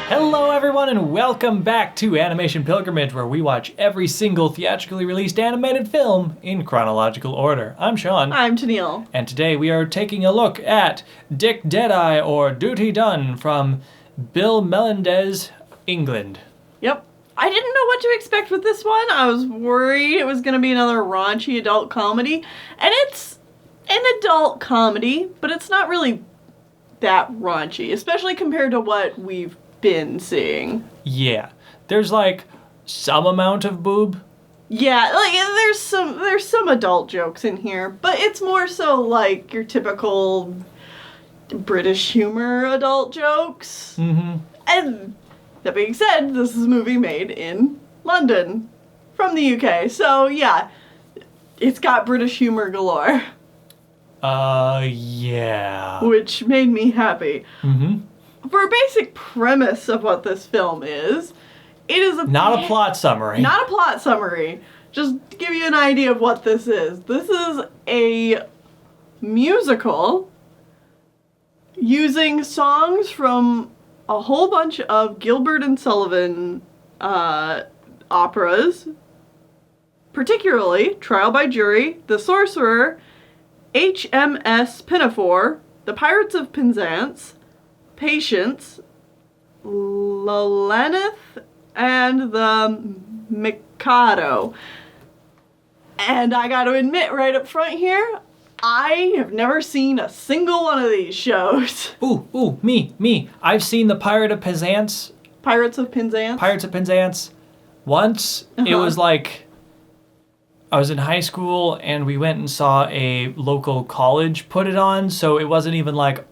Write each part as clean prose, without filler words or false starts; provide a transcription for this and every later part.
Hello everyone and welcome back to Animation Pilgrimage, where we watch every single theatrically released animated film in chronological order. I'm Sean. I'm Tennille. And today we are taking a look at Dick Deadeye, or Duty Done, from Bill Melendez, England. Yep. I didn't know what to expect with this one. I was worried it was going to be another raunchy adult comedy. And it's an adult comedy, but it's not really that raunchy, especially compared to what we've been seeing. Yeah. There's like some amount of boob. Yeah, like there's some adult jokes in here, but it's more so like your typical British humor adult jokes. Mm-hmm. And that being said, this is a movie made in London from the UK. So yeah, it's got British humor galore. Yeah. Which made me happy. Mm-hmm. For a basic premise of what this film is, it is Not a plot summary. Not a plot summary. Just to give you an idea of what this is. This is a musical using songs from a whole bunch of Gilbert and Sullivan operas, particularly Trial by Jury, The Sorcerer, HMS Pinafore, The Pirates of Penzance, Patience, Llaneth, and The Mikado. And I gotta admit right up front here, I have never seen a single one of these shows. Ooh, me. I've seen The Pirate of Penzance. Pirates of Penzance? Pirates of Penzance. Once, It was like, I was in high school and we went and saw a local college put it on, so it wasn't even like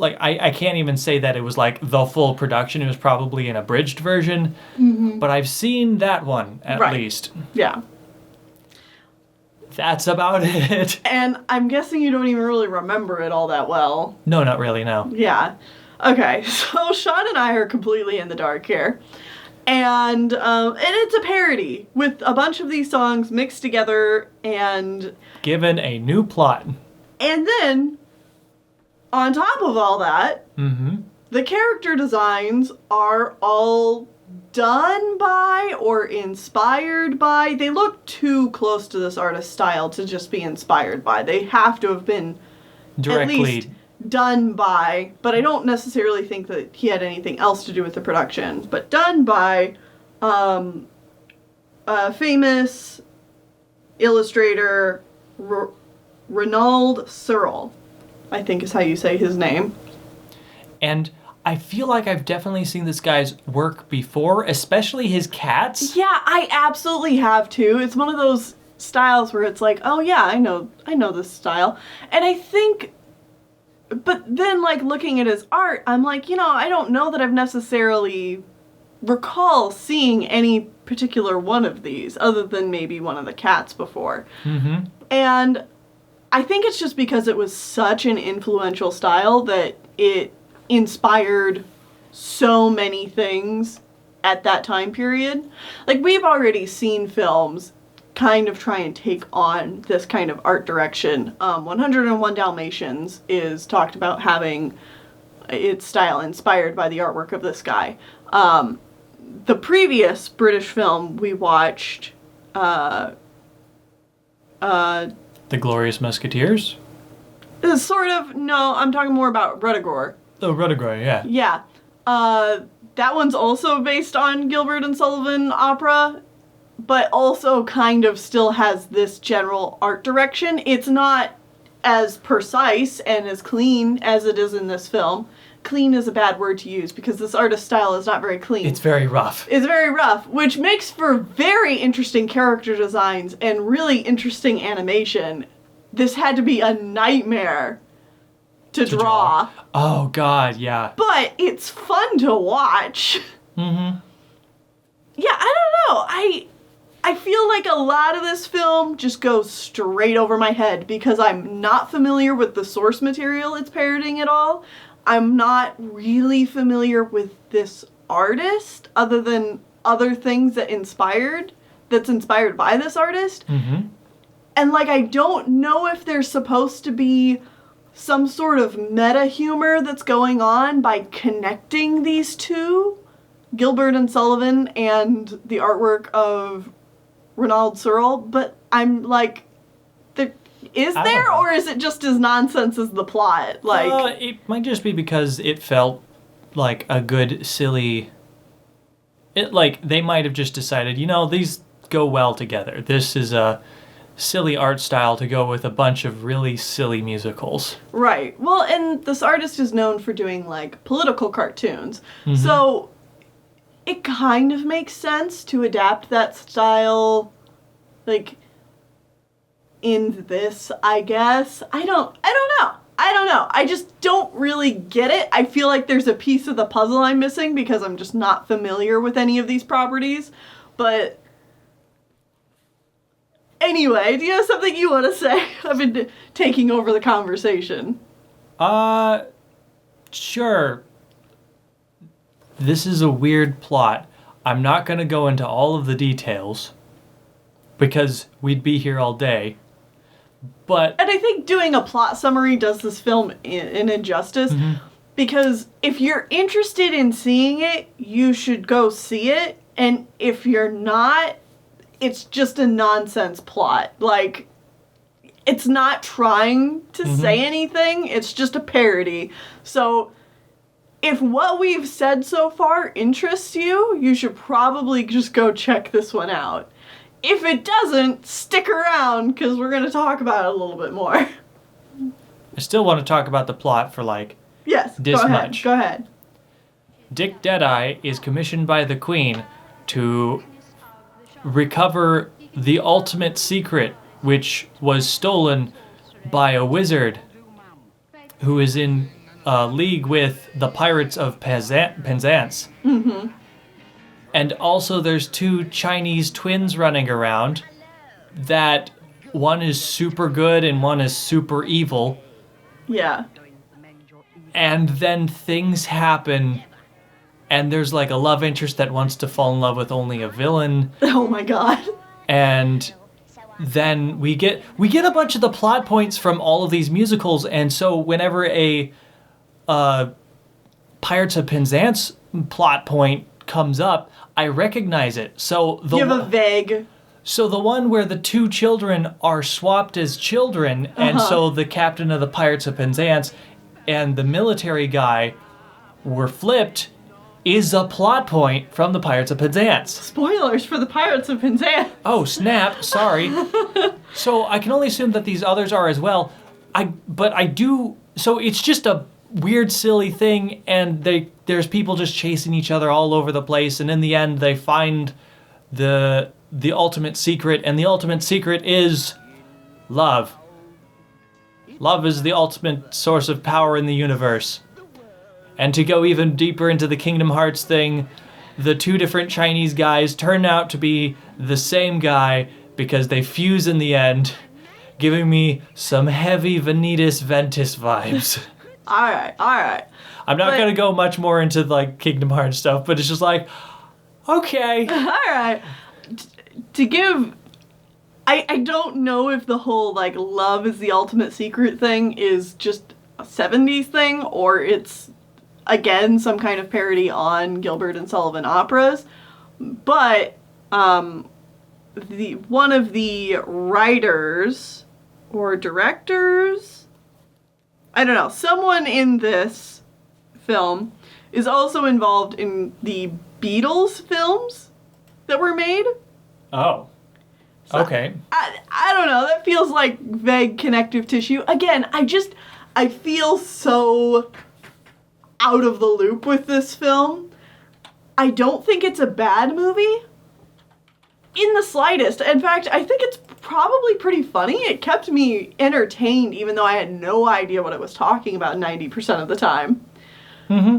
I can't even say that it was like the full production. It was probably an abridged version, but I've seen that one at least. Yeah. That's about it. And I'm guessing you don't even really remember it all that well. No, not really, no. Yeah. Okay, so Sean and I are completely in the dark here. And it's a parody with a bunch of these songs mixed together and given a new plot. And then, on top of all that, the character designs are all done by or inspired by. They look too close to this artist's style to just be inspired by. They have to have been directly at least done by, but I don't necessarily think that he had anything else to do with the production, but done by a famous illustrator, Ronald Searle, I think is how you say his name. And I feel like I've definitely seen this guy's work before, especially his cats. Yeah, I absolutely have too. It's one of those styles where it's like, oh yeah, I know this style. And I think, but then like looking at his art, I'm like, I don't know that I've necessarily recall seeing any particular one of these other than maybe one of the cats before. And I think it's just because it was such an influential style that it inspired so many things at that time period. Like, we've already seen films kind of try and take on this kind of art direction. 101 Dalmatians is talked about having its style inspired by the artwork of this guy. The previous British film we watched, The Glorious Musketeers? is sort of, no, I'm talking more about Ruddigore. Oh, Ruddigore, yeah. Yeah. That one's also based on Gilbert and Sullivan opera, but also kind of still has this general art direction. It's not as precise and as clean as it is in this film. Clean is a bad word to use because this artist's style is not very clean. It's very rough. It's very rough, which makes for very interesting character designs and really interesting animation. This had to be a nightmare to draw. Oh, God, yeah. But it's fun to watch. Yeah, I don't know. I feel like a lot of this film just goes straight over my head because I'm not familiar with the source material it's parodying at all. I'm not really familiar with this artist other than other things that's inspired by this artist. And like, I don't know if there's supposed to be some sort of meta humor that's going on by connecting these two, Gilbert and Sullivan, and the artwork of Ronald Searle, but I'm like, is there, or is it just as nonsense as the plot? Like, it might just be because it felt like a good, silly... they might have just decided, these go well together. This is a silly art style to go with a bunch of really silly musicals. Right. Well, and this artist is known for doing, like, political cartoons. Mm-hmm. So it kind of makes sense to adapt that style, like, in this, I guess. I don't know. I just don't really get it. I feel like there's a piece of the puzzle I'm missing because I'm just not familiar with any of these properties. But anyway, do you have something you want to say? I've been taking over the conversation. Sure. This is a weird plot. I'm not going to go into all of the details because we'd be here all day. And I think doing a plot summary does this film an injustice, because if you're interested in seeing it, you should go see it, and if you're not, it's just a nonsense plot. Like, it's not trying to say anything, it's just a parody. So, if what we've said so far interests you, you should probably just go check this one out. If it doesn't, stick around, because we're going to talk about it a little bit more. I still want to talk about the plot for, yes, this go ahead, much. Go ahead. Dick Deadeye is commissioned by the Queen to recover the ultimate secret, which was stolen by a wizard who is in league with the pirates of Penzance. Mm-hmm. And also there's two Chinese twins running around that one is super good and one is super evil. Yeah. And then things happen and there's like a love interest that wants to fall in love with only a villain. Oh my god. And then we get a bunch of the plot points from all of these musicals, and so whenever a Pirates of Penzance plot point comes up, I recognize it. So you have a vague... So the one where the two children are swapped as children, and so the captain of the Pirates of Penzance and the military guy were flipped, is a plot point from the Pirates of Penzance. Spoilers for the Pirates of Penzance. Oh, snap. Sorry. So I can only assume that these others are as well. So it's just a weird, silly thing, and there's people just chasing each other all over the place, and in the end they find the ultimate secret, and the ultimate secret is love. Love is the ultimate source of power in the universe. And to go even deeper into the Kingdom Hearts thing, the two different Chinese guys turn out to be the same guy because they fuse in the end, giving me some heavy Vanitas Ventus vibes. Alright. I'm not going to go much more into Kingdom Hearts stuff, but it's just okay. Alright. To give... I don't know if the whole, love is the ultimate secret thing is just a 70s thing, or it's, again, some kind of parody on Gilbert and Sullivan operas. But, one of the writers, or directors, I don't know, someone in this film is also involved in the Beatles films that were made. Oh. So, okay. I don't know, that feels like vague connective tissue. Again, I feel so out of the loop with this film. I don't think it's a bad movie in the slightest. In fact, I think it's probably pretty funny. It kept me entertained even though I had no idea what it was talking about 90% of the time. Mm-hmm.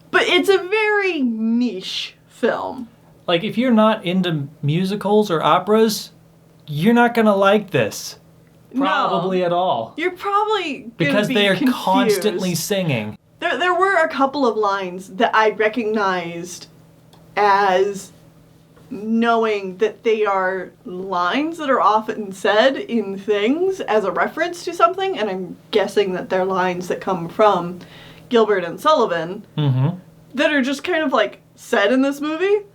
But it's a very niche film. If you're not into musicals or operas, you're not going to like this. Probably at all. You're probably because be they are confused. Constantly singing. There were a couple of lines that I recognized as knowing that they are lines that are often said in things as a reference to something, and I'm guessing that they're lines that come from Gilbert and Sullivan, that are just kind of like said in this movie,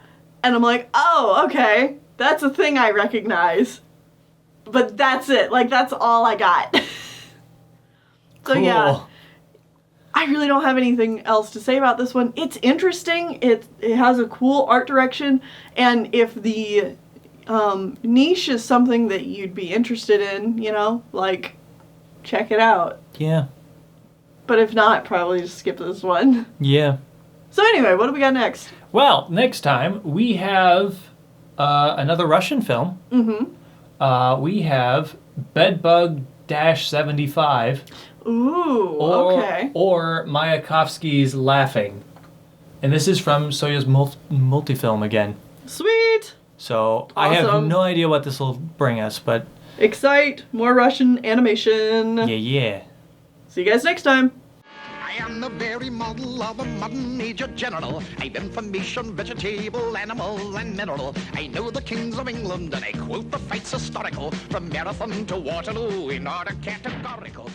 and I'm like, oh, okay, that's a thing I recognize. But that's it. Like, that's all I got. So, cool. yeah. I really don't have anything else to say about this one. It's interesting. It has a cool art direction. And if the niche is something that you'd be interested in, you know, like, check it out. Yeah. But if not, probably just skip this one. Yeah. So anyway, what do we got next? Well, next time we have another Russian film. We have Bedbug-75. Ooh, okay. Or Mayakovsky's Laughing. And this is from Soyuz Multifilm again. Sweet! So I have no idea what this will bring us, but... Excite, more Russian animation. Yeah. See you guys next time. I am the very model of a modern major general. I've information, vegetable, animal, and mineral. I know the kings of England, and I quote the fights historical. From Marathon to Waterloo, in order categorical.